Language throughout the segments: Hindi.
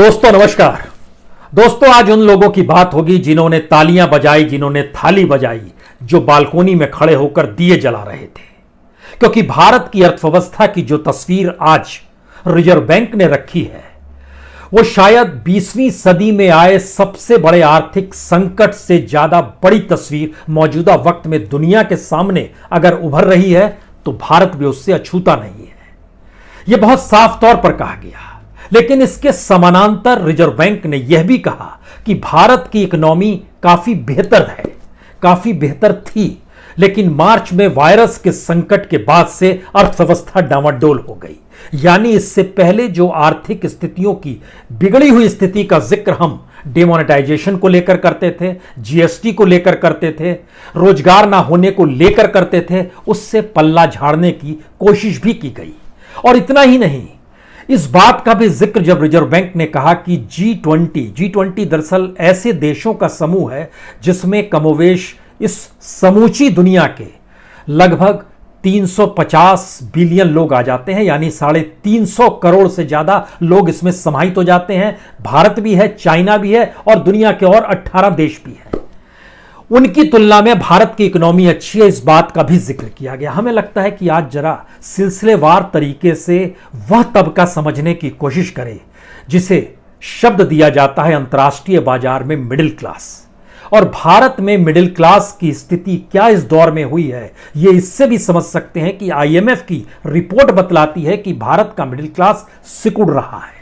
दोस्तों नमस्कार। दोस्तों आज उन लोगों की बात होगी जिन्होंने तालियां बजाई, जिन्होंने थाली बजाई, जो बालकोनी में खड़े होकर दिए जला रहे थे। क्योंकि भारत की अर्थव्यवस्था की जो तस्वीर आज रिजर्व बैंक ने रखी है वो शायद 20वीं सदी में आए सबसे बड़े आर्थिक संकट से ज्यादा बड़ी तस्वीर मौजूदा वक्त में दुनिया के सामने अगर उभर रही है तो भारत भी उससे अछूता नहीं है। यह बहुत साफ तौर पर कहा गया। लेकिन इसके समानांतर रिजर्व बैंक ने यह भी कहा कि भारत की इकोनॉमी काफी बेहतर है, काफी बेहतर थी, लेकिन मार्च में वायरस के संकट के बाद से अर्थव्यवस्था डामाडोल हो गई। यानी इससे पहले जो आर्थिक स्थितियों की बिगड़ी हुई स्थिति का जिक्र हम डिमोनेटाइजेशन को लेकर करते थे, जीएसटी को लेकर करते थे, रोजगार ना होने को लेकर करते थे, उससे पल्ला झाड़ने की कोशिश भी की गई। और इतना ही नहीं, इस बात का भी जिक्र जब रिजर्व बैंक ने कहा कि G20 दरअसल ऐसे देशों का समूह है जिसमें कमोवेश इस समूची दुनिया के लगभग 350 बिलियन लोग आ जाते हैं, यानी 350 करोड़ से ज्यादा लोग इसमें समाहित हो जाते हैं। भारत भी है, चाइना भी है और दुनिया के और 18 देश भी हैं। उनकी तुलना में भारत की इकोनॉमी अच्छी है, इस बात का भी जिक्र किया गया। हमें लगता है कि आज जरा सिलसिलेवार तरीके से वह तबका समझने की कोशिश करें जिसे शब्द दिया जाता है अंतर्राष्ट्रीय बाजार में मिडिल क्लास। और भारत में मिडिल क्लास की स्थिति क्या इस दौर में हुई है, यह इससे भी समझ सकते हैं कि आईएमएफ की रिपोर्ट बतलाती है कि भारत का मिडिल क्लास सिकुड़ रहा है।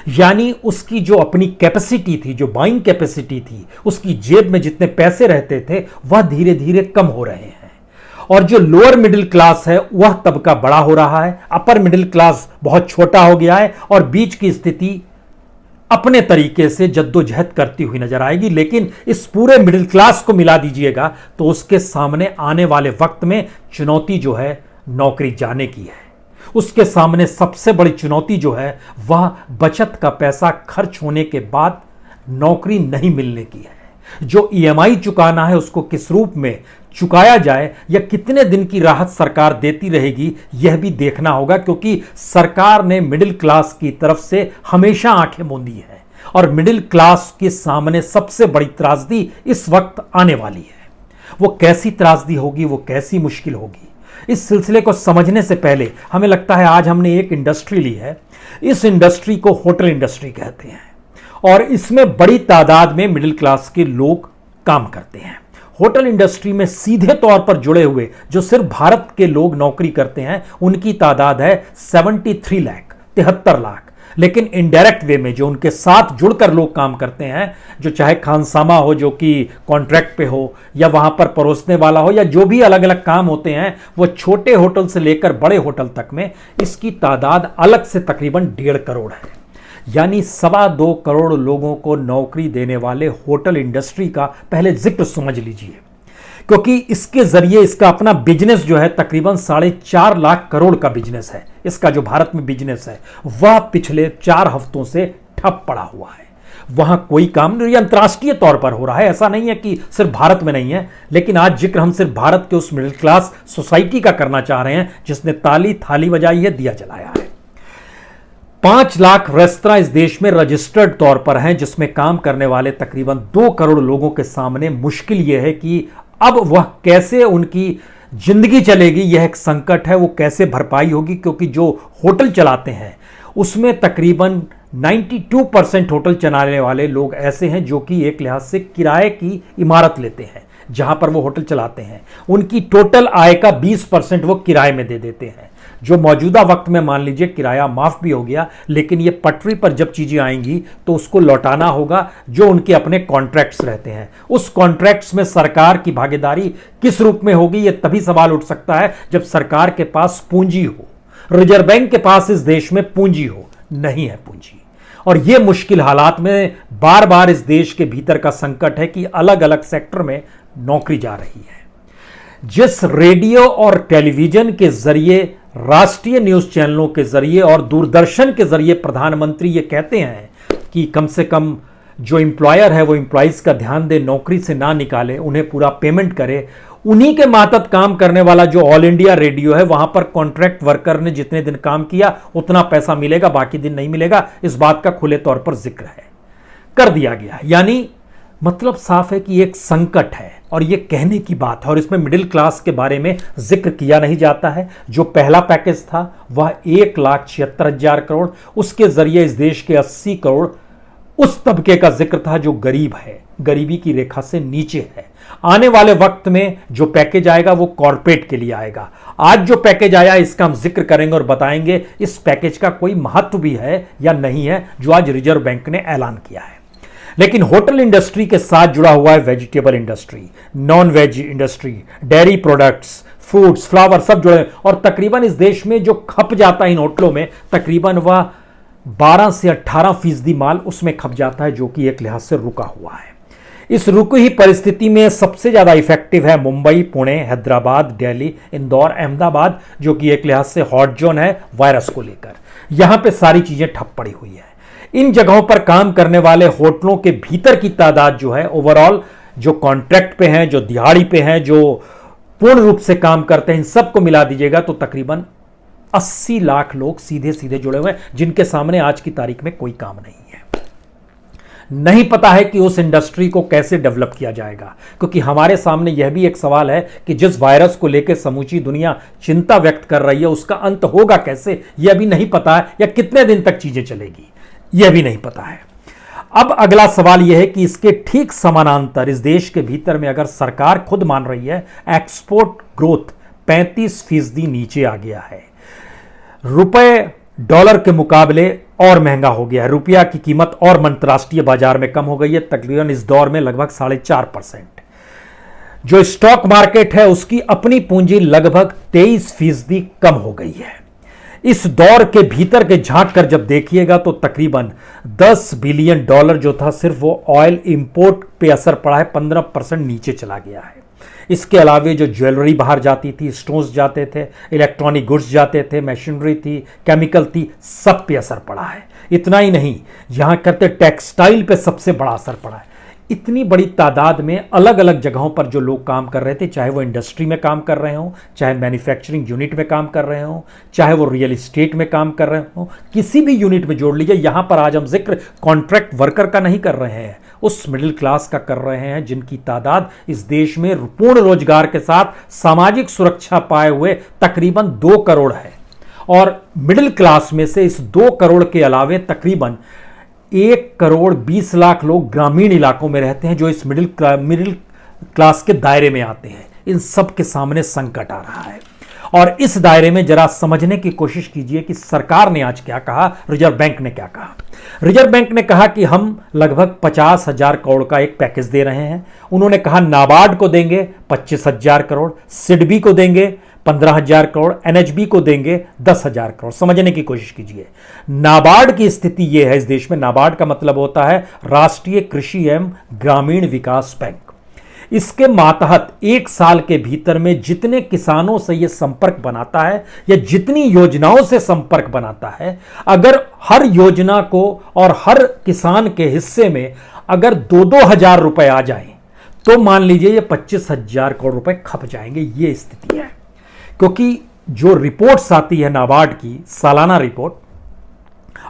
यानी उसकी जो अपनी कैपेसिटी थी, जो बाइंग कैपेसिटी थी, उसकी जेब में जितने पैसे रहते थे वह धीरे धीरे कम हो रहे हैं। और जो लोअर मिडिल क्लास है वह तबका बड़ा हो रहा है, अपर मिडिल क्लास बहुत छोटा हो गया है और बीच की स्थिति अपने तरीके से जद्दोजहद करती हुई नजर आएगी। लेकिन इस पूरे मिडिल क्लास को मिला दीजिएगा तो उसके सामने आने वाले वक्त में चुनौती जो है नौकरी जाने की है। उसके सामने सबसे बड़ी चुनौती जो है वह बचत का पैसा खर्च होने के बाद नौकरी नहीं मिलने की है। जो ईएमआई चुकाना है उसको किस रूप में चुकाया जाए या कितने दिन की राहत सरकार देती रहेगी यह भी देखना होगा, क्योंकि सरकार ने मिडिल क्लास की तरफ से हमेशा आंखें मूंदी है और मिडिल क्लास के सामने सबसे बड़ी त्रासदी इस वक्त आने वाली है। वो कैसी त्रासदी होगी, वो कैसी मुश्किल होगी, इस सिलसिले को समझने से पहले हमें लगता है आज हमने एक इंडस्ट्री ली है। इस इंडस्ट्री को होटल इंडस्ट्री कहते हैं और इसमें बड़ी तादाद में मिडिल क्लास के लोग काम करते हैं। होटल इंडस्ट्री में सीधे तौर पर जुड़े हुए जो सिर्फ भारत के लोग नौकरी करते हैं उनकी तादाद है 73 लाख, 73 लाख। लेकिन इनडायरेक्ट वे में जो उनके साथ जुड़कर लोग काम करते हैं, जो चाहे खानसामा हो जो कि कॉन्ट्रैक्ट पे हो, या वहां पर परोसने वाला हो, या जो भी अलग अलग काम होते हैं, वो छोटे होटल से लेकर बड़े होटल तक में इसकी तादाद अलग से तकरीबन 1.5 करोड़ है। यानी 2.25 करोड़ लोगों को नौकरी देने वाले होटल इंडस्ट्री का पहले जिक्र समझ लीजिए, क्योंकि इसके जरिए इसका अपना बिजनेस जो है तकरीबन 4.5 लाख करोड़ का बिजनेस है। इसका जो भारत में बिजनेस है वह पिछले 4 हफ्तों से ठप पड़ा हुआ है। वहां कोई काम नहीं, अंतर्राष्ट्रीय तौर पर हो रहा है। ऐसा नहीं है कि सिर्फ भारत में नहीं है, लेकिन आज जिक्र हम सिर्फ भारत के उस मिडिल क्लास सोसाइटी का करना चाह रहे हैं जिसने थाली बजाई है, दिया जलाया है। 5 लाख रेस्तरां इस देश में रजिस्टर्ड तौर पर हैं, जिसमें काम करने वाले तकरीबन 2 करोड़ लोगों के सामने मुश्किल यह है कि अब वह कैसे उनकी जिंदगी चलेगी, यह एक संकट है। वो कैसे भरपाई होगी, क्योंकि जो होटल चलाते हैं उसमें तकरीबन 92% होटल चलाने वाले लोग ऐसे हैं जो कि एक लिहाज से किराए की इमारत लेते हैं जहां पर वो होटल चलाते हैं। उनकी टोटल आय का 20% वो किराए में दे देते हैं, जो मौजूदा वक्त में मान लीजिए किराया माफ भी हो गया, लेकिन ये पटरी पर जब चीजें आएंगी तो उसको लौटाना होगा जो उनके अपने कॉन्ट्रैक्ट्स रहते हैं। उस कॉन्ट्रैक्ट्स में सरकार की भागीदारी किस रूप में होगी, यह तभी सवाल उठ सकता है जब सरकार के पास पूंजी हो। रिजर्व बैंक के पास इस देश में पूंजी हो, नहीं है पूंजी। और यह मुश्किल हालात में बार बार इस देश के भीतर का संकट है कि अलग अलग सेक्टर में नौकरी जा रही है। जिस रेडियो और टेलीविजन के जरिए, राष्ट्रीय न्यूज चैनलों के जरिए और दूरदर्शन के जरिए प्रधानमंत्री ये कहते हैं कि कम से कम जो एम्प्लॉयर है वो एम्प्लॉइज का ध्यान दे, नौकरी से ना निकाले, उन्हें पूरा पेमेंट करे, उन्हीं के मातहत काम करने वाला जो ऑल इंडिया रेडियो है, वहां पर कॉन्ट्रैक्ट वर्कर ने जितने दिन काम किया उतना पैसा मिलेगा, बाकी दिन नहीं मिलेगा। इस बात का खुले तौर पर जिक्र है, कर दिया गया। यानी मतलब साफ है कि एक संकट है और ये कहने की बात है। और इसमें मिडिल क्लास के बारे में जिक्र किया नहीं जाता है। जो पहला पैकेज था वह 1,76,000 करोड़, उसके जरिए इस देश के 80 करोड़ उस तबके का जिक्र था जो गरीब है, गरीबी की रेखा से नीचे है। आने वाले वक्त में जो पैकेज आएगा वो कॉर्पोरेट के लिए आएगा। आज जो पैकेज आया इसका हम जिक्र करेंगे और बताएंगे इस पैकेज का कोई महत्व भी है या नहीं है, जो आज रिजर्व बैंक ने ऐलान किया है। लेकिन होटल इंडस्ट्री के साथ जुड़ा हुआ है vegetable industry, non veg industry, dairy products, fruits, flower सब जुड़े। और तकरीबन इस देश में जो खप जाता है इन होटलों में, तकरीबन वह 12 से 18% माल उसमें खप जाता है, जो कि एक लिहाज से रुका हुआ है। इस रुकी हुई परिस्थिति में सबसे ज्यादा इफेक्टिव है मुंबई, पुणे, हैदराबाद, दिल्ली, इंदौर, अहमदाबाद, जो कि एक लिहाज से हॉट जोन है वायरस को लेकर। यहां पे सारी चीजें ठप पड़ी हुई है। इन जगहों पर काम करने वाले होटलों के भीतर की तादाद जो है ओवरऑल, जो कॉन्ट्रैक्ट पे हैं, जो दिहाड़ी पे हैं, जो पूर्ण रूप से काम करते हैं, इन सबको मिला दीजिएगा तो तकरीबन 80 लाख लोग सीधे सीधे जुड़े हुए हैं, जिनके सामने आज की तारीख में कोई काम नहीं है। नहीं पता है कि उस इंडस्ट्री को कैसे डेवलप किया जाएगा, क्योंकि हमारे सामने यह भी एक सवाल है कि जिस वायरस को लेकर समूची दुनिया चिंता व्यक्त कर रही है उसका अंत होगा कैसे, यह अभी नहीं पता है, या कितने दिन तक चीजें चलेगी यह भी नहीं पता है। अब अगला सवाल यह है कि इसके ठीक समानांतर इस देश के भीतर में अगर सरकार खुद मान रही है एक्सपोर्ट ग्रोथ 35% नीचे आ गया है, रुपए डॉलर के मुकाबले और महंगा हो गया है, रुपया की कीमत और अंतरराष्ट्रीय बाजार में कम हो गई है, तकरीबन इस दौर में लगभग 4.5%। जो स्टॉक मार्केट है उसकी अपनी पूंजी लगभग 23% कम हो गई है। इस दौर के भीतर के झांक कर जब देखिएगा तो तकरीबन $10 बिलियन जो था सिर्फ वो ऑयल इंपोर्ट पे असर पड़ा है, 15% नीचे चला गया है। इसके अलावे जो ज्वेलरी बाहर जाती थी, स्टोन्स जाते थे, इलेक्ट्रॉनिक गुड्स जाते थे, मशीनरी थी, केमिकल थी, सब पे असर पड़ा है। इतना ही नहीं, यहां करते टेक्सटाइल पे सबसे बड़ा असर पड़ा है। इतनी बड़ी तादाद में अलग अलग जगहों पर जो लोग काम कर रहे थे, चाहे वो इंडस्ट्री में काम कर रहे हों, चाहे मैन्युफैक्चरिंग यूनिट में काम कर रहे हों, चाहे वो रियल एस्टेट में काम कर रहे हों, किसी भी यूनिट में जोड़ लीजिए। यहां पर आज हम जिक्र कॉन्ट्रैक्ट वर्कर का नहीं कर रहे हैं, उस मिडिल क्लास का कर रहे हैं जिनकी तादाद इस देश में पूर्ण रोजगार के साथ सामाजिक सुरक्षा पाए हुए तकरीबन 2 करोड़ है। और मिडिल क्लास में से इस 2 करोड़ के अलावे तकरीबन 1,20,00,000 लोग ग्रामीण इलाकों में रहते हैं, जो इस मिडिल क्लास के दायरे में आते हैं। इन सब के सामने संकट आ रहा है। और इस दायरे में जरा समझने की कोशिश कीजिए कि सरकार ने आज क्या कहा, रिजर्व बैंक ने क्या कहा। रिजर्व बैंक ने कहा कि हम लगभग 50,000 करोड़ का एक पैकेज दे रहे हैं। उन्होंने कहा नाबार्ड को देंगे 25,000 करोड़, सिडबी को देंगे 15,000 करोड़, एनएचबी को देंगे 10,000 करोड़। समझने की कोशिश कीजिए, नाबार्ड की स्थिति यह है इस देश में। नाबार्ड का मतलब होता है राष्ट्रीय कृषि एवं ग्रामीण विकास बैंक। इसके मातहत 1 साल के भीतर में जितने किसानों से यह संपर्क बनाता है या जितनी योजनाओं से संपर्क बनाता है, अगर हर योजना को और हर किसान के हिस्से में अगर 2-2 हजार रुपए आ जाएं, तो मान लीजिए ये 25,000 करोड़ रुपए खप जाएंगे। ये स्थिति है। क्योंकि जो रिपोर्ट्स आती है नाबार्ड की सालाना रिपोर्ट,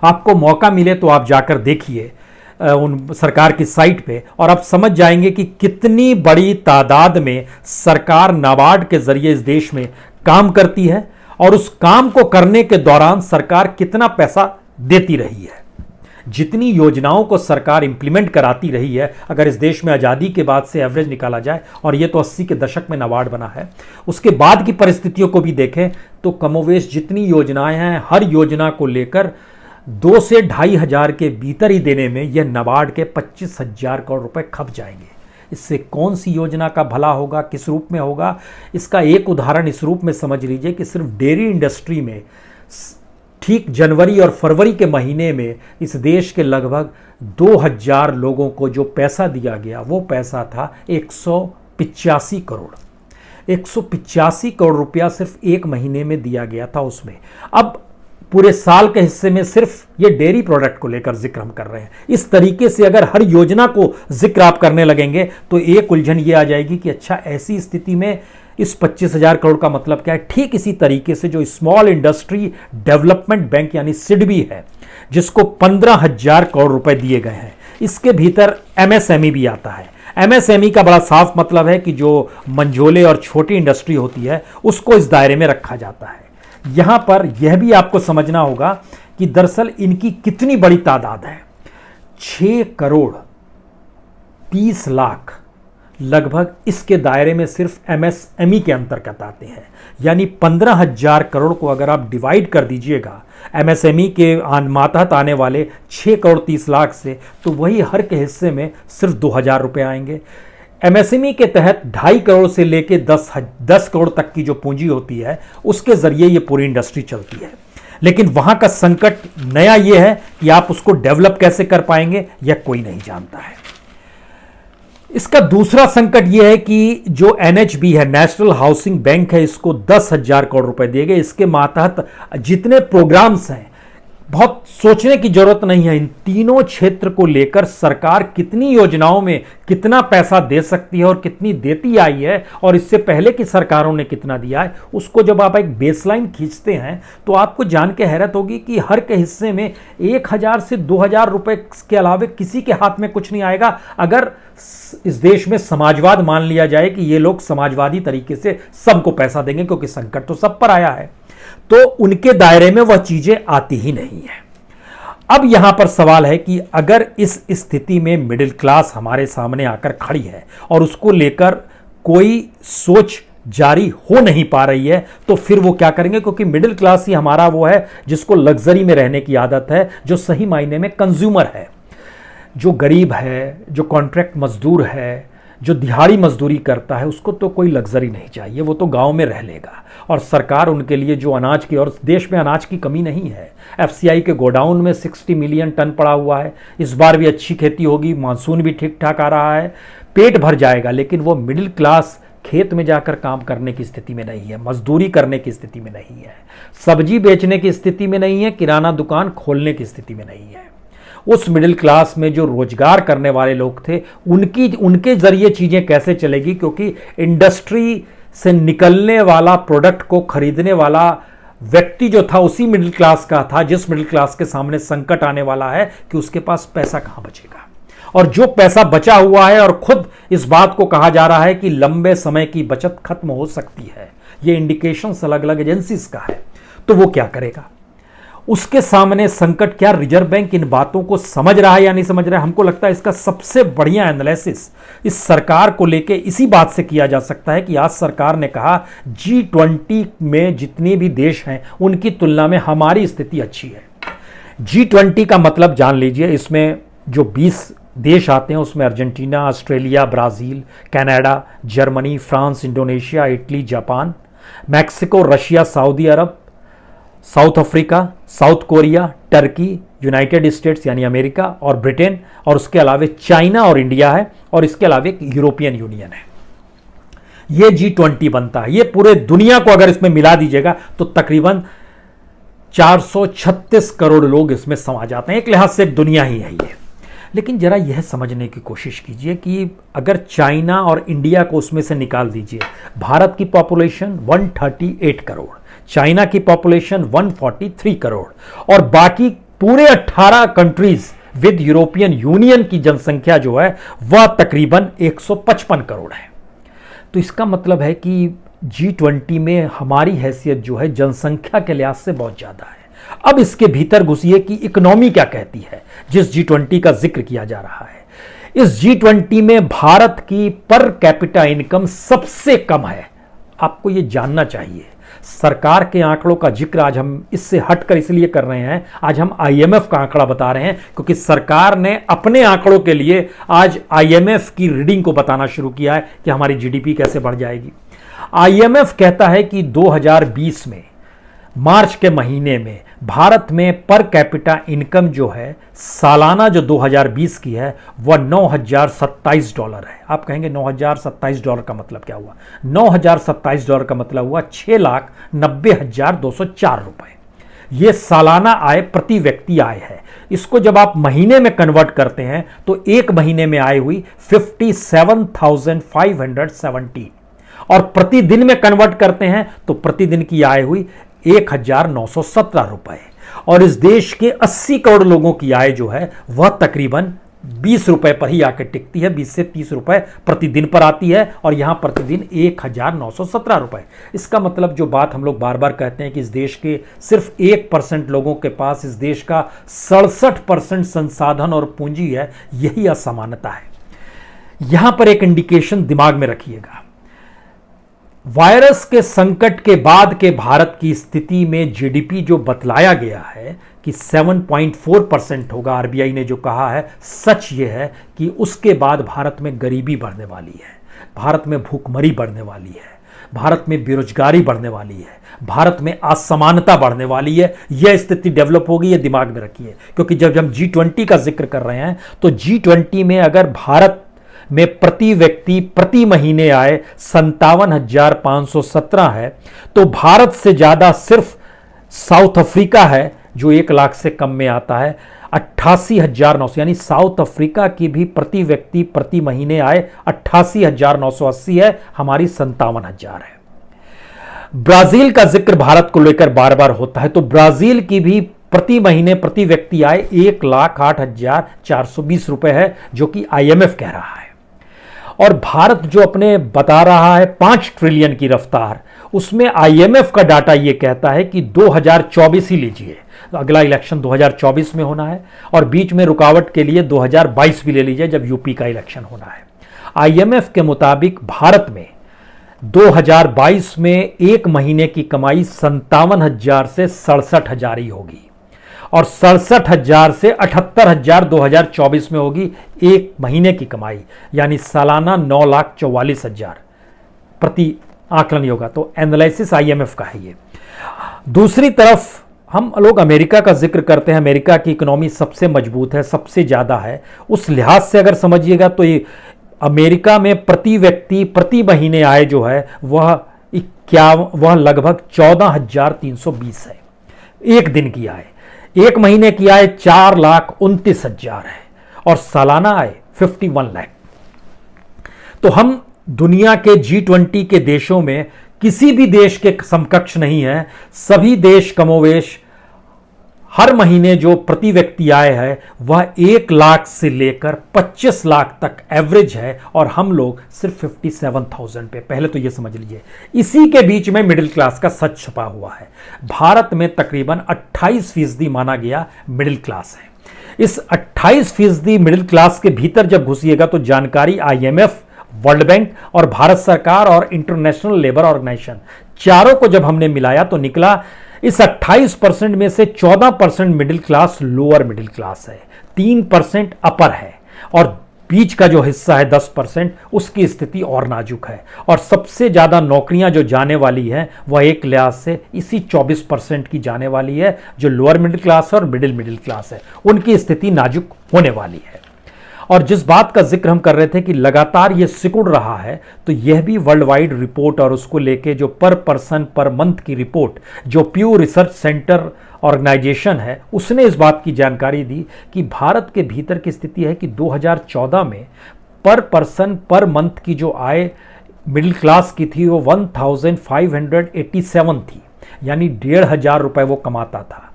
आपको मौका मिले तो आप जाकर देखिए उन सरकार की साइट पे, और आप समझ जाएंगे कि कितनी बड़ी तादाद में सरकार नाबार्ड के जरिए इस देश में काम करती है और उस काम को करने के दौरान सरकार कितना पैसा देती रही है। जितनी योजनाओं को सरकार इंप्लीमेंट कराती रही है, अगर इस देश में आज़ादी के बाद से एवरेज निकाला जाए, और ये तो 80 के दशक में नाबार्ड बना है, उसके बाद की परिस्थितियों को भी देखें तो कमोवेश जितनी योजनाएं हैं, हर योजना को लेकर 2 से 2.5 हजार के भीतर ही देने में यह नाबार्ड के 25,000 करोड़ रुपए खप जाएंगे। इससे कौन सी योजना का भला होगा, किस रूप में होगा, इसका एक उदाहरण इस रूप में समझ लीजिए कि सिर्फ डेयरी इंडस्ट्री में ठीक जनवरी और फरवरी के महीने में इस देश के लगभग 2,000 लोगों को जो पैसा दिया गया, वो पैसा था 185 करोड़। 185 करोड़ रुपया सिर्फ एक महीने में दिया गया था उसमें। अब पूरे साल के हिस्से में सिर्फ ये डेयरी प्रोडक्ट को लेकर जिक्र हम कर रहे हैं। इस तरीके से अगर हर योजना को जिक्र आप करने लगेंगे तो एक उलझन ये आ जाएगी कि अच्छा ऐसी स्थिति में इस 25,000 करोड़ का मतलब क्या है। ठीक इसी तरीके से जो स्मॉल इंडस्ट्री डेवलपमेंट बैंक यानी सिडबी है, जिसको 15,000 करोड़ रुपए दिए गए हैं, इसके भीतर एमएसएमई भी आता है। एमएसएमई का बड़ा साफ मतलब है कि जो मंझोले और छोटी इंडस्ट्री होती है उसको इस दायरे में रखा जाता है। यहां पर यह भी आपको समझना होगा कि दरअसल इनकी कितनी बड़ी तादाद है। 6 करोड़ 30 लाख लगभग इसके दायरे में सिर्फ एमएसएमई के अंतर्गत आते हैं। यानी 15,000 करोड़ को अगर आप डिवाइड कर दीजिएगा एमएसएमई के मातहत आने वाले 6 करोड़ 30 लाख से, तो वही हर के हिस्से में सिर्फ 2,000 रुपये आएंगे। एमएसएमई के तहत 2.5 करोड़ से लेके 10 करोड़ तक की जो पूंजी होती है उसके जरिए ये पूरी इंडस्ट्री चलती है। लेकिन वहां का संकट नया ये है कि आप उसको डेवलप कैसे कर पाएंगे यह कोई नहीं जानता है। इसका दूसरा संकट यह है कि जो एनएचबी है, नेशनल हाउसिंग बैंक है, इसको 10,000 करोड़ रुपए दिए गए। इसके मातहत जितने प्रोग्राम्स हैं, बहुत सोचने की जरूरत नहीं है। इन तीनों क्षेत्र को लेकर सरकार कितनी योजनाओं में कितना पैसा दे सकती है और कितनी देती आई है और इससे पहले की सरकारों ने कितना दिया है, उसको जब आप एक बेसलाइन खींचते हैं तो आपको जान के हैरत होगी कि हर के हिस्से में 1,000 से 2,000 रुपए के अलावे किसी के हाथ में कुछ नहीं आएगा। अगर इस देश में समाजवाद मान लिया जाए कि ये लोग समाजवादी तरीके से सबको पैसा देंगे, क्योंकि संकट तो सब पर आया है, तो उनके दायरे में वह चीजें आती ही नहीं है। अब यहां पर सवाल है कि अगर इस स्थिति में मिडिल क्लास हमारे सामने आकर खड़ी है और उसको लेकर कोई सोच जारी हो नहीं पा रही है, तो फिर वो क्या करेंगे? क्योंकि मिडिल क्लास ही हमारा वो है जिसको लग्जरी में रहने की आदत है, जो सही मायने में कंज्यूमर है। जो गरीब है, जो कॉन्ट्रैक्ट मजदूर है, जो दिहाड़ी मजदूरी करता है, उसको तो कोई लग्जरी नहीं चाहिए, वो तो गांव में रह लेगा। और सरकार उनके लिए जो अनाज की, और देश में अनाज की कमी नहीं है, एफसीआई के गोडाउन में 60 मिलियन टन पड़ा हुआ है। इस बार भी अच्छी खेती होगी, मानसून भी ठीक ठाक आ रहा है, पेट भर जाएगा। लेकिन वो मिडिल क्लास खेत में जाकर काम करने की स्थिति में नहीं है, मजदूरी करने की स्थिति में नहीं है, सब्जी बेचने की स्थिति में नहीं है, किराना दुकान खोलने की स्थिति में नहीं है। उस मिडिल क्लास में जो रोजगार करने वाले लोग थे, उनके जरिए चीजें कैसे चलेगी? क्योंकि इंडस्ट्री से निकलने वाला प्रोडक्ट को खरीदने वाला व्यक्ति जो था उसी मिडिल क्लास का था, जिस मिडिल क्लास के सामने संकट आने वाला है कि उसके पास पैसा कहां बचेगा। और जो पैसा बचा हुआ है, और खुद इस बात को कहा जा रहा है कि लंबे समय की बचत खत्म हो सकती है, ये इंडिकेशंस अलग अलग एजेंसीज का है, तो वो क्या करेगा? उसके सामने संकट क्या? रिजर्व बैंक इन बातों को समझ रहा है या नहीं समझ रहा है? हमको लगता है इसका सबसे बढ़िया एनालिसिस इस सरकार को लेके इसी बात से किया जा सकता है कि आज सरकार ने कहा G20 में जितने भी देश हैं उनकी तुलना में हमारी स्थिति अच्छी है। G20 का मतलब जान लीजिए, इसमें जो 20 देश आते हैं उसमें Argentina, Australia, Brazil, Canada, Germany, France, Indonesia, Italy, Japan, Mexico, Russia, Saudi Arab, South Africa, South Korea, Turkey, United States यानी अमेरिका और ब्रिटेन, और उसके अलावे चाइना और इंडिया है, और इसके अलावे यूरोपियन यूनियन है। ये G20 बनता है। ये पूरे दुनिया को अगर इसमें मिला दीजिएगा तो तकरीबन 436 करोड़ लोग इसमें समा जाते हैं। एक लिहाज से एक दुनिया ही है ये। लेकिन जरा यह समझने की कोशिश कीजिए कि अगर चाइना और इंडिया को उसमें से निकाल दीजिए, भारत की पॉपुलेशन 138 करोड़, चाइना की पॉपुलेशन 143 करोड़ और बाकी पूरे 18 कंट्रीज विद यूरोपियन यूनियन की जनसंख्या जो है वह तकरीबन 155 करोड़ है। तो इसका मतलब है कि G20 में हमारी हैसियत जो है जनसंख्या के लिहाज से बहुत ज्यादा है। अब इसके भीतर घुसिए कि इकोनॉमी क्या कहती है, जिस G20 का जिक्र किया जा रहा है। इस G20 में भारत की पर कैपिटा इनकम सबसे कम है। आपको यह जानना चाहिए। सरकार के आंकड़ों का जिक्र आज हम इससे हटकर इसलिए कर रहे हैं, आज हम IMF का आंकड़ा बता रहे हैं, क्योंकि सरकार ने अपने आंकड़ों के लिए आज IMF की रीडिंग को बताना शुरू किया है कि हमारी जीडीपी कैसे बढ़ जाएगी। IMF कहता है कि 2020 में मार्च के महीने में भारत में पर कैपिटा इनकम जो है सालाना जो 2020 की है वह $9,027 है। आप कहेंगे $9,027 का मतलब क्या हुआ? $9,027 का मतलब हुआ 6,90,204 रुपए। यह सालाना आय प्रति व्यक्ति आय है। इसको जब आप महीने में कन्वर्ट करते हैं तो एक महीने में आय हुई 57,570 और प्रतिदिन में कन्वर्ट करते हैं तो प्रतिदिन की आय हुई 1,917 रुपए। और इस देश के 80 करोड़ लोगों की आय जो है वह तकरीबन 20 रुपए पर ही आकर टिकती है। 20 से 30 रुपए प्रतिदिन पर आती है और यहां प्रतिदिन 1,917 रुपए। इसका मतलब जो बात हम लोग बार बार कहते हैं कि इस देश के सिर्फ 1% लोगों के पास इस देश का 67% संसाधन और पूंजी है, यही असमानता है। यहां पर एक इंडिकेशन दिमाग में रखिएगा। वायरस के संकट के बाद के भारत की स्थिति में जीडीपी जो बतलाया गया है कि 7.4% होगा, आरबीआई ने जो कहा है, सच ये है कि उसके बाद भारत में गरीबी बढ़ने वाली है, भारत में भूखमरी बढ़ने वाली है, भारत में बेरोजगारी बढ़ने वाली है, भारत में असमानता बढ़ने वाली है। यह स्थिति डेवलप होगी, यह दिमाग में रखिए। क्योंकि जब हम G20 का जिक्र कर रहे हैं तो G20 में अगर भारत में प्रति व्यक्ति प्रति महीने आय 57,517 है तो भारत से ज्यादा सिर्फ साउथ अफ्रीका है जो 1 लाख से कम में आता है 88,900, यानी साउथ अफ्रीका की भी प्रति व्यक्ति प्रति महीने आय 88,980 है, हमारी 57,000 है। ब्राजील का जिक्र भारत को लेकर बार बार होता है तो ब्राजील की भी प्रति महीने प्रति व्यक्ति आय 1,08,420 रुपए है, जो कि IMF कह रहा है। और भारत जो अपने बता रहा है 5 ट्रिलियन की रफ्तार, उसमें IMF का डाटा यह कहता है कि 2024 ही लीजिए, अगला इलेक्शन 2024 में होना है और बीच में रुकावट के लिए 2022 भी ले लीजिए जब यूपी का इलेक्शन होना है। IMF के मुताबिक भारत में 2022 में एक महीने की कमाई 57,000 से 67,000 ही होगी और 67,000 से 78,000 2024 में होगी एक महीने की कमाई, यानी सालाना 9,44,000 प्रति आकलन होगा। तो एनालिसिस IMF का है ये। दूसरी तरफ हम लोग अमेरिका का जिक्र करते हैं, अमेरिका की इकोनॉमी सबसे मजबूत है, सबसे ज़्यादा है। उस लिहाज से अगर समझिएगा तो ये अमेरिका में प्रति व्यक्ति प्रति महीने आय जो है वह लगभग 14,320 है एक दिन की आय। एक महीने की आय 4,29,000 है और सालाना आय 51 लाख। तो हम दुनिया के G20 के देशों में किसी भी देश के समकक्ष नहीं है। सभी देश कमोवेश हर महीने जो प्रति व्यक्ति आय है वह 1 लाख से लेकर 25 लाख तक एवरेज है और हम लोग सिर्फ 57,000 पे। पहले तो ये समझ लीजिए। इसी के बीच में मिडिल क्लास का सच छुपा हुआ है। भारत में तकरीबन 28% माना गया मिडिल क्लास है। इस 28% मिडिल क्लास के भीतर जब घुसिएगा तो जानकारी IMF, वर्ल्ड बैंक और भारत सरकार और इंटरनेशनल लेबर ऑर्गेनाइजेशन चारों को जब हमने मिलाया तो निकला इस 28% में से 14% middle class lower middle class है, 3% अपर है और बीच का जो हिस्सा है 10% उसकी स्थिति और नाजुक है। और सबसे ज्यादा नौकरियां जो जाने वाली हैं वह एक लिहाज से इसी 24% की जाने वाली है जो लोअर मिडिल क्लास है और मिडिल क्लास है, उनकी स्थिति नाजुक होने वाली है। और जिस बात का जिक्र हम कर रहे थे कि लगातार ये सिकुड़ रहा है, तो यह भी वर्ल्ड वाइड रिपोर्ट और उसको लेके जो पर पर्सन पर मंथ की रिपोर्ट जो प्यू रिसर्च सेंटर ऑर्गेनाइजेशन है उसने इस बात की जानकारी दी कि भारत के भीतर की स्थिति है कि 2014 में पर पर्सन पर मंथ की जो आय मिडिल क्लास की थी वो 1,587 थी, यानी 1,500 रुपए वो कमाता था,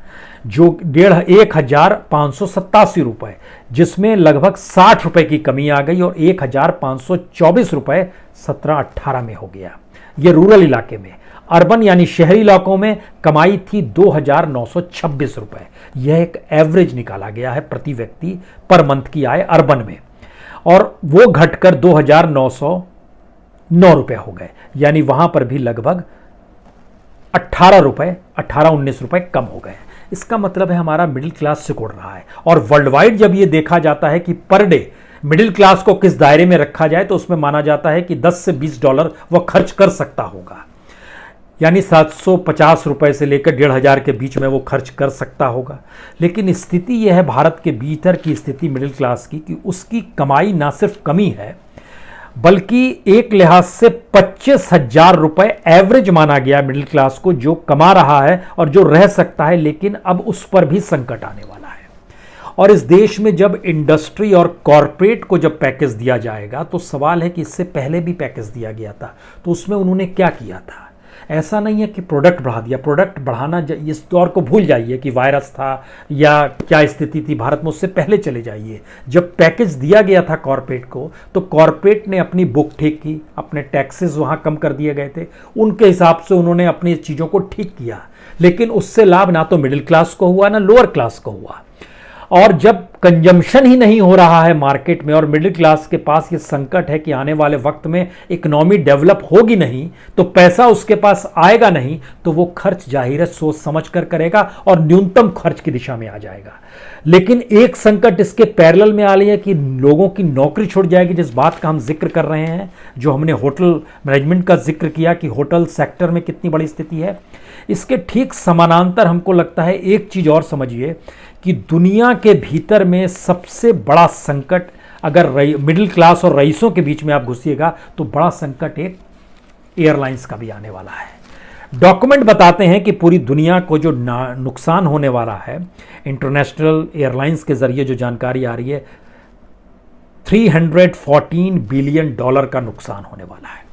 जो 1,587 रुपए, जिसमें लगभग 60 रुपए की कमी आ गई और 1,524 रुपए 17-18 में हो गया। ये रूरल इलाके में। अर्बन यानी शहरी इलाकों में कमाई थी 2,926 रुपए। यह एक एवरेज निकाला गया है प्रति व्यक्ति पर मंथ की आय अर्बन में, और वो घटकर 2,909 रुपए हो गए, यानी वहां पर भी लगभग 18-19 रुपए कम हो गए। इसका मतलब है हमारा मिडिल क्लास सिकुड़ रहा है। और वर्ल्ड वाइड जब ये देखा जाता है कि पर डे मिडिल क्लास को किस दायरे में रखा जाए तो उसमें माना जाता है कि $10 से $20 वह खर्च कर सकता होगा, यानी 750 रुपए से लेकर 1,500 के बीच में वो खर्च कर सकता होगा। लेकिन स्थिति यह है भारत के भीतर की स्थिति मिडिल क्लास की कि उसकी कमाई ना सिर्फ कमी है, बल्कि एक लिहाज से 25,000 रुपए एवरेज माना गया मिडिल क्लास को, जो कमा रहा है और जो रह सकता है, लेकिन अब उस पर भी संकट आने वाला है। और इस देश में जब इंडस्ट्री और कॉरपोरेट को जब पैकेज दिया जाएगा तो सवाल है कि इससे पहले भी पैकेज दिया गया था, तो उसमें उन्होंने क्या किया था। ऐसा नहीं है कि प्रोडक्ट बढ़ा दिया, प्रोडक्ट बढ़ाना इस दौर को भूल जाइए कि वायरस था या क्या स्थिति थी भारत में, उससे पहले चले जाइए। जब पैकेज दिया गया था कॉरपोरेट को, तो कॉरपोरेट ने अपनी बुक ठीक की, अपने टैक्सेस वहां कम कर दिए गए थे, उनके हिसाब से उन्होंने अपनी चीज़ों को ठीक किया, लेकिन उससे लाभ ना तो मिडिल क्लास को हुआ ना लोअर क्लास को हुआ। और जब कंजम्पशन ही नहीं हो रहा है मार्केट में और मिडिल क्लास के पास ये संकट है कि आने वाले वक्त में इकोनॉमी डेवलप होगी नहीं, तो पैसा उसके पास आएगा नहीं, तो वो खर्च जाहिर है सोच समझ कर करेगा और न्यूनतम खर्च की दिशा में आ जाएगा। लेकिन एक संकट इसके पैरेलल में आ रही है कि लोगों की नौकरी छूट जाएगी, जिस बात का हम जिक्र कर रहे हैं, जो हमने होटल मैनेजमेंट का जिक्र किया कि होटल सेक्टर में कितनी बड़ी स्थिति है। इसके ठीक समानांतर हमको लगता है एक चीज़ और समझिए कि दुनिया के भीतर में सबसे बड़ा संकट, अगर मिडिल क्लास और रईसों के बीच में आप घुसिएगा तो बड़ा संकट एक एयरलाइंस का भी आने वाला है। डॉक्यूमेंट बताते हैं कि पूरी दुनिया को जो नुकसान होने वाला है, इंटरनेशनल एयरलाइंस के जरिए जो जानकारी आ रही है, $314 बिलियन का नुकसान होने वाला है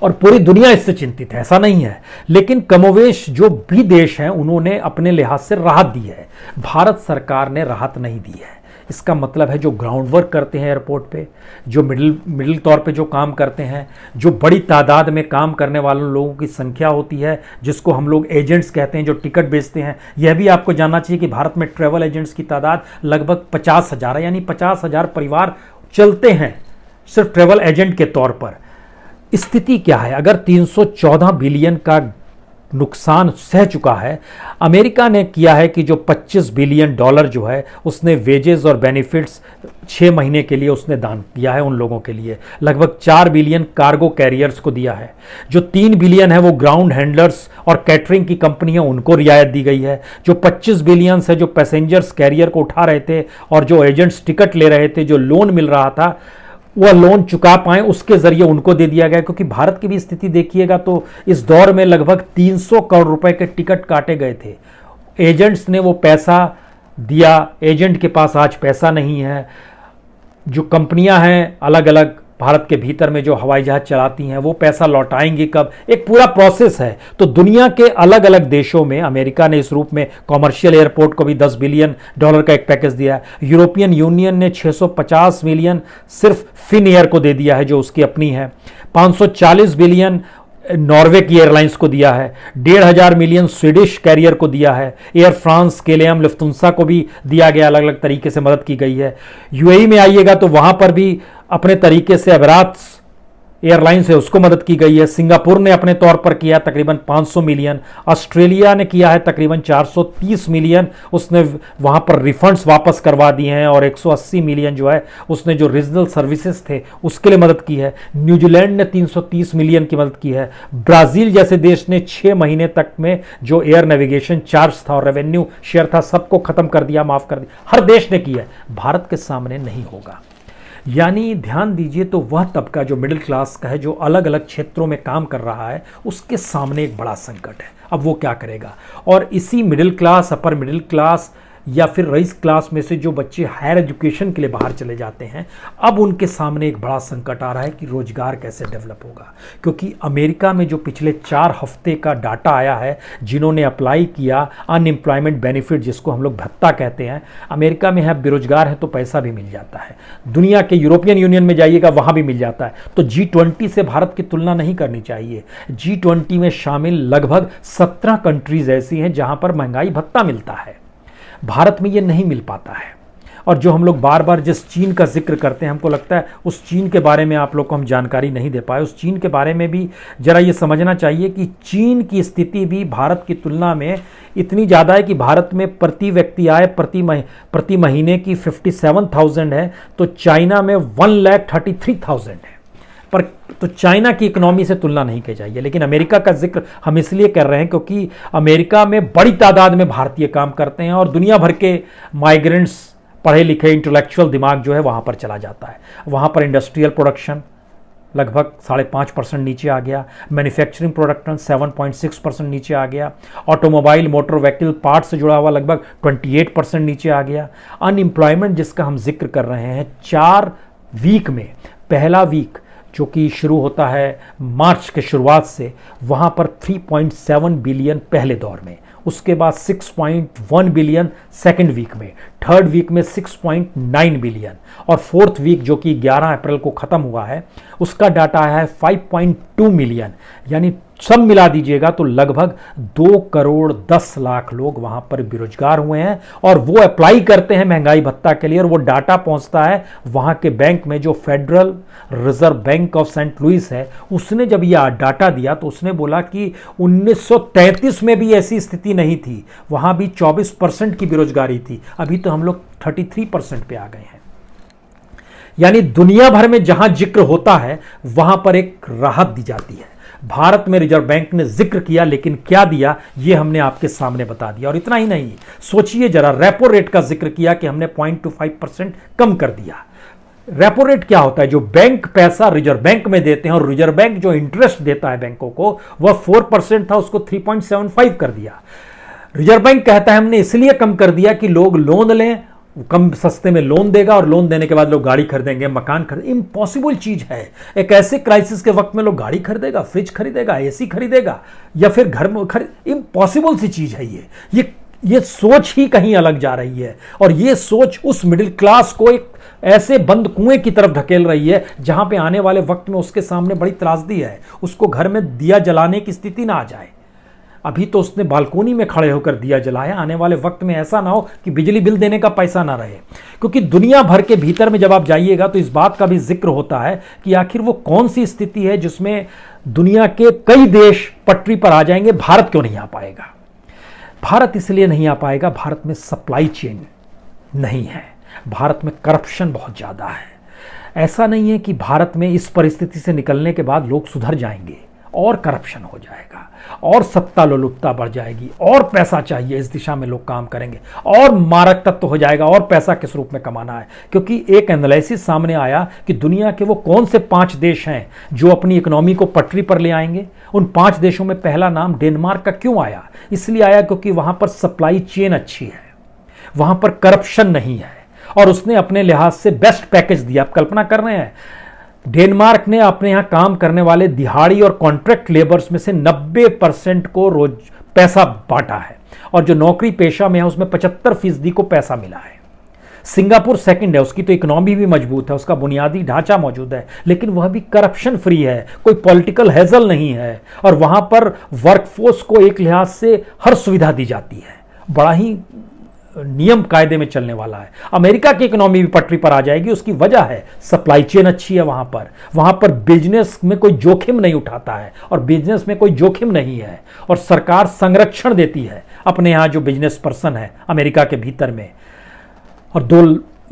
और पूरी दुनिया इससे चिंतित है। ऐसा नहीं है, लेकिन कमोवेश जो भी देश हैं उन्होंने अपने लिहाज से राहत दी है, भारत सरकार ने राहत नहीं दी है। इसका मतलब है जो ग्राउंड वर्क करते हैं एयरपोर्ट पे, जो मिडिल तौर पे जो काम करते हैं, जो बड़ी तादाद में काम करने वाले लोगों की संख्या होती है, जिसको हम लोग एजेंट्स कहते हैं, जो टिकट बेचते हैं। यह भी आपको जानना चाहिए कि भारत में ट्रैवल एजेंट्स की तादाद लगभग 50,000 है, यानी 50,000 परिवार चलते हैं सिर्फ ट्रैवल एजेंट के तौर पर। स्थिति क्या है? अगर 314 बिलियन का नुकसान सह चुका है, अमेरिका ने किया है कि जो $25 बिलियन जो है उसने वेजेस और बेनिफिट्स 6 महीने के लिए उसने दान दिया है उन लोगों के लिए। लगभग 4 बिलियन कार्गो कैरियर्स को दिया है। जो 3 बिलियन है वो ग्राउंड हैंडलर्स और कैटरिंग की कंपनियां, उनको रियायत दी गई है। जो 25 बिलियन है जो पैसेंजर्स कैरियर को उठा रहे थे और जो एजेंट्स टिकट ले रहे थे, जो लोन मिल रहा था वह लोन चुका पाएं, उसके जरिए उनको दे दिया गया। क्योंकि भारत की भी स्थिति देखिएगा तो इस दौर में लगभग 300 करोड़ रुपए के टिकट काटे गए थे। एजेंट्स ने वो पैसा दिया, एजेंट के पास आज पैसा नहीं है। जो कंपनियां हैं अलग अलग भारत के भीतर में जो हवाई जहाज चलाती हैं, वो पैसा लौटाएंगी कब, एक पूरा प्रोसेस है। तो दुनिया के अलग अलग देशों में अमेरिका ने इस रूप में कॉमर्शियल एयरपोर्ट को भी $10 बिलियन का एक पैकेज दिया है। यूरोपियन यूनियन ने 650 मिलियन सिर्फ फिन एयर को दे दिया है जो उसकी अपनी है। 540 बिलियन नॉर्वे की एयरलाइंस को दिया है। 1,500 मिलियन स्वीडिश कैरियर को दिया है। एयर फ्रांस, केलेम, लुफ्थांसा को भी दिया गया, अलग अलग तरीके से मदद की गई है। यूएई में आइएगा तो वहां पर भी अपने तरीके से एमिरेट्स एयरलाइंस है उसको मदद की गई है। सिंगापुर ने अपने तौर पर किया तकरीबन 500 मिलियन। ऑस्ट्रेलिया ने किया है तकरीबन 430 मिलियन, उसने वहां पर रिफंड्स वापस करवा दिए हैं। और 180 मिलियन जो है उसने जो रीजनल सर्विसेज थे उसके लिए मदद की है। न्यूजीलैंड ने 330 मिलियन की मदद की है। ब्राजील जैसे देश ने 6 महीने तक में जो एयर नेविगेशन चार्ज था और रेवेन्यू शेयर था सबको खत्म कर दिया, माफ कर दिया। हर देश ने किया है, भारत के सामने नहीं होगा। यानी ध्यान दीजिए, तो वह तबका जो मिडिल क्लास का है, जो अलग अलग क्षेत्रों में काम कर रहा है, उसके सामने एक बड़ा संकट है। अब वो क्या करेगा? और इसी middle class, upper middle class या फिर रईस क्लास में से जो बच्चे हायर एजुकेशन के लिए बाहर चले जाते हैं, अब उनके सामने एक बड़ा संकट आ रहा है कि रोजगार कैसे डेवलप होगा। क्योंकि अमेरिका में जो पिछले 4 हफ्ते का डाटा आया है, जिन्होंने अप्लाई किया अनएम्प्लॉयमेंट बेनिफिट, जिसको हम लोग भत्ता कहते हैं, अमेरिका में है बेरोजगार है तो पैसा भी मिल जाता है। दुनिया के यूरोपियन यूनियन में जाइएगा वहां भी मिल जाता है। तो G20 से भारत की तुलना नहीं करनी चाहिए। G20 में शामिल लगभग 17 कंट्रीज ऐसी हैं जहां पर महंगाई भत्ता मिलता है। भारत में ये नहीं मिल पाता है। और जो हम लोग बार बार जिस चीन का जिक्र करते हैं, हमको लगता है उस चीन के बारे में आप लोग को हम जानकारी नहीं दे पाए। उस चीन के बारे में भी जरा ये समझना चाहिए कि चीन की स्थिति भी भारत की तुलना में इतनी ज़्यादा है कि भारत में प्रति व्यक्ति आय प्रति महीने की 57,000 है, तो चाइना में 1,33,000 है। पर तो चाइना की इकोनॉमी से तुलना नहीं की जाइए। लेकिन अमेरिका का जिक्र हम इसलिए कर रहे हैं क्योंकि अमेरिका में बड़ी तादाद में भारतीय काम करते हैं और दुनिया भर के माइग्रेंट्स पढ़े लिखे इंटेलेक्चुअल दिमाग जो है वहाँ पर चला जाता है। वहाँ पर इंडस्ट्रियल प्रोडक्शन लगभग 5.5% नीचे आ गया, मैन्युफैक्चरिंग प्रोडक्शन 7.6% नीचे आ गया, ऑटोमोबाइल मोटर व्हीकल पार्ट से जुड़ा हुआ लगभग 28% नीचे आ गया। अनएम्प्लॉयमेंट जिसका हम जिक्र कर रहे हैं 4 वीक में, पहला वीक जो कि शुरू होता है मार्च के शुरुआत से, वहाँ पर 3.7 बिलियन पहले दौर में, उसके बाद 6.1 बिलियन सेकेंड वीक में, थर्ड वीक में 6.9 बिलियन और फोर्थ वीक जो कि 11 अप्रैल को ख़त्म हुआ है उसका डाटा आया है 5.2 मिलियन। यानी सब मिला दीजिएगा तो लगभग 2 करोड़ 10 लाख लोग वहाँ पर बेरोजगार हुए हैं और वो अप्लाई करते हैं महंगाई भत्ता के लिए और वो डाटा पहुँचता है वहाँ के बैंक में जो federal reserve bank of Saint Louis है। उसने जब यह डाटा दिया तो उसने बोला कि 1933 में भी ऐसी स्थिति नहीं थी, वहाँ भी 24% की बेरोजगारी थी, अभी तो हम लोग 33% पे आ गए हैं। यानी दुनिया भर में जहां जिक्र होता है वहां पर एक राहत दी जाती है। भारत में रिजर्व बैंक ने जिक्र किया लेकिन क्या दिया ये हमने आपके सामने बता दिया। और इतना ही नहीं, सोचिए जरा, रेपो रेट का जिक्र किया कि हमने 0.25% कम कर दिया। रेपो रेट क्या होता है? जो बैंक पैसा रिजर्व बैंक में देते हैं और रिजर्व बैंक जो इंटरेस्ट देता है बैंकों को वह 4% था, उसको 3.75 कर दिया। रिजर्व बैंक कहता है हमने इसलिए कम कर दिया कि लोग लोन लें, कम सस्ते में लोन देगा और लोन देने के बाद लोग गाड़ी खरीदेंगे, मकान खरीदेंगे। इम्पॉसिबल चीज है। एक ऐसे क्राइसिस के वक्त में लोग गाड़ी खरीदेगा, फ्रिज खरीदेगा, एसी खरीदेगा या फिर घर में इम्पॉसिबल सी चीज है ये सोच ही कहीं अलग जा रही है। और ये सोच उस मिडिल क्लास को एक ऐसे बंद कुएं की तरफ ढकेल रही है जहां पे आने वाले वक्त में उसके सामने बड़ी त्रासदी है, उसको घर में दिया जलाने की स्थिति ना आ जाए। अभी तो उसने बालकोनी में खड़े होकर दिया जलाया, आने वाले वक्त में ऐसा ना हो कि बिजली बिल देने का पैसा ना रहे। क्योंकि दुनिया भर के भीतर में जब आप जाइएगा तो इस बात का भी जिक्र होता है कि आखिर वो कौन सी स्थिति है जिसमें दुनिया के कई देश पटरी पर आ जाएंगे, भारत क्यों नहीं आ पाएगा? भारत इसलिए नहीं आ पाएगा, भारत में सप्लाई चेन नहीं है, भारत में करप्शन बहुत ज़्यादा है। ऐसा नहीं है कि भारत में इस परिस्थिति से निकलने के बाद लोग सुधर जाएंगे, और करप्शन हो जाएगा और सत्ता लोलुपता बढ़ जाएगी और पैसा चाहिए, इस दिशा में लोग काम करेंगे और मारक तत्व हो जाएगा और पैसा किस रूप में कमाना है। क्योंकि एक एनालिसिस सामने आया कि दुनिया के वो कौन से 5 देश हैं जो अपनी इकोनॉमी को पटरी पर ले आएंगे। उन 5 देशों में पहला नाम डेनमार्क का क्यों आया? इसलिए आया क्योंकि वहां पर सप्लाई चेन अच्छी है, वहां पर करप्शन नहीं है और उसने अपने लिहाज से बेस्ट पैकेज दिया। आप कल्पना कर रहे हैं, डेनमार्क ने अपने यहां काम करने वाले दिहाड़ी और कॉन्ट्रैक्ट लेबर्स में से 90% को रोज पैसा बांटा है और जो नौकरी पेशा में है उसमें 75% को पैसा मिला है। सिंगापुर सेकंड है, उसकी तो इकोनॉमी भी मजबूत है, उसका बुनियादी ढांचा मौजूद है, लेकिन वह भी करप्शन फ्री है, कोई पॉलिटिकल हैजल नहीं है और वहां पर वर्कफोर्स को एक लिहाज से हर सुविधा दी जाती है, बड़ा ही नियम कायदे में चलने वाला है। अमेरिका की इकोनॉमी भी पटरी पर आ जाएगी, उसकी वजह है सप्लाई चेन अच्छी है। वहां पर बिजनेस में कोई जोखिम नहीं उठाता है और बिजनेस में कोई जोखिम नहीं है और सरकार संरक्षण देती है अपने यहां जो बिजनेस पर्सन है अमेरिका के भीतर में। और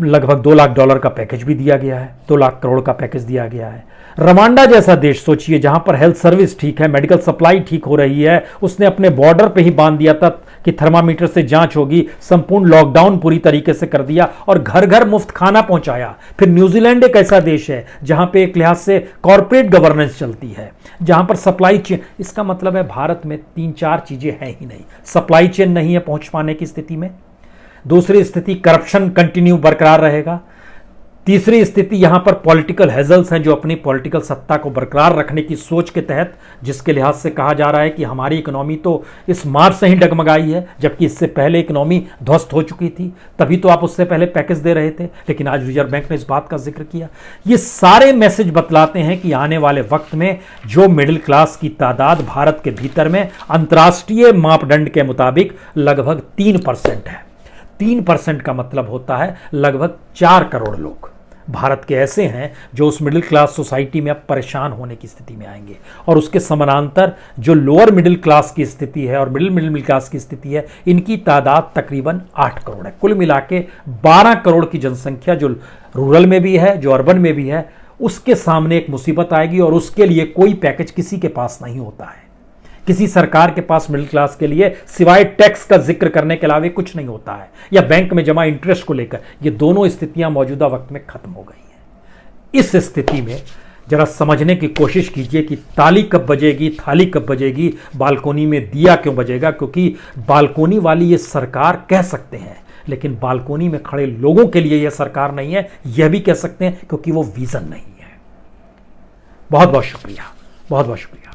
लगभग $2 लाख का पैकेज भी दिया गया है, 2 लाख करोड़ का पैकेज दिया गया है। रवांडा जैसा देश सोचिए, जहां पर हेल्थ सर्विस ठीक है, मेडिकल सप्लाई ठीक हो रही है, उसने अपने बॉर्डर पे ही बांध दिया था कि थर्मामीटर से जांच होगी, संपूर्ण लॉकडाउन पूरी तरीके से कर दिया और घर घर मुफ्त खाना पहुंचाया। फिर न्यूजीलैंड एक ऐसा देश है जहां पे एक लिहाज से कॉर्पोरेट गवर्नेंस चलती है, जहां पर सप्लाई चेन, इसका मतलब है भारत में 3-4 चीजें हैं ही नहीं। सप्लाई चेन नहीं है पहुंच पाने की स्थिति में, दूसरी स्थिति करप्शन कंटिन्यू बरकरार रहेगा, तीसरी स्थिति यहां पर पॉलिटिकल हेजल्स हैं जो अपनी पॉलिटिकल सत्ता को बरकरार रखने की सोच के तहत, जिसके लिहाज से कहा जा रहा है कि हमारी इकोनॉमी तो इस मार्च से ही डगमगाई है, जबकि इससे पहले इकोनॉमी ध्वस्त हो चुकी थी, तभी तो आप उससे पहले पैकेज दे रहे थे, लेकिन आज रिजर्व बैंक ने इस बात का जिक्र किया। ये सारे मैसेज बतलाते हैं कि आने वाले वक्त में जो मिडिल क्लास की तादाद भारत के भीतर में अंतर्राष्ट्रीय मापदंड के मुताबिक लगभग 3% है। 3% का मतलब होता है लगभग 4 करोड़ लोग भारत के ऐसे हैं जो उस मिडिल क्लास सोसाइटी में अब परेशान होने की स्थिति में आएंगे और उसके समानांतर जो लोअर मिडिल क्लास की स्थिति है और मिडिल क्लास की स्थिति है, इनकी तादाद तकरीबन 8 करोड़ है। कुल मिला के 12 करोड़ की जनसंख्या जो रूरल में भी है, जो अर्बन में भी है, उसके सामने एक मुसीबत आएगी और उसके लिए कोई पैकेज किसी के पास नहीं होता है, किसी सरकार के पास मिडिल क्लास के लिए सिवाय टैक्स का जिक्र करने के अलावा कुछ नहीं होता है, या बैंक में जमा इंटरेस्ट को लेकर। ये दोनों स्थितियां मौजूदा वक्त में खत्म हो गई हैं। इस स्थिति में जरा समझने की कोशिश कीजिए कि ताली कब बजेगी, थाली कब बजेगी, बालकोनी में दिया क्यों बजेगा। क्योंकि बालकोनी वाली ये सरकार कह सकते हैं, लेकिन बालकोनी में खड़े लोगों के लिए यह सरकार नहीं है, यह भी कह सकते हैं, क्योंकि वो विजन नहीं है। बहुत बहुत शुक्रिया, बहुत बहुत शुक्रिया।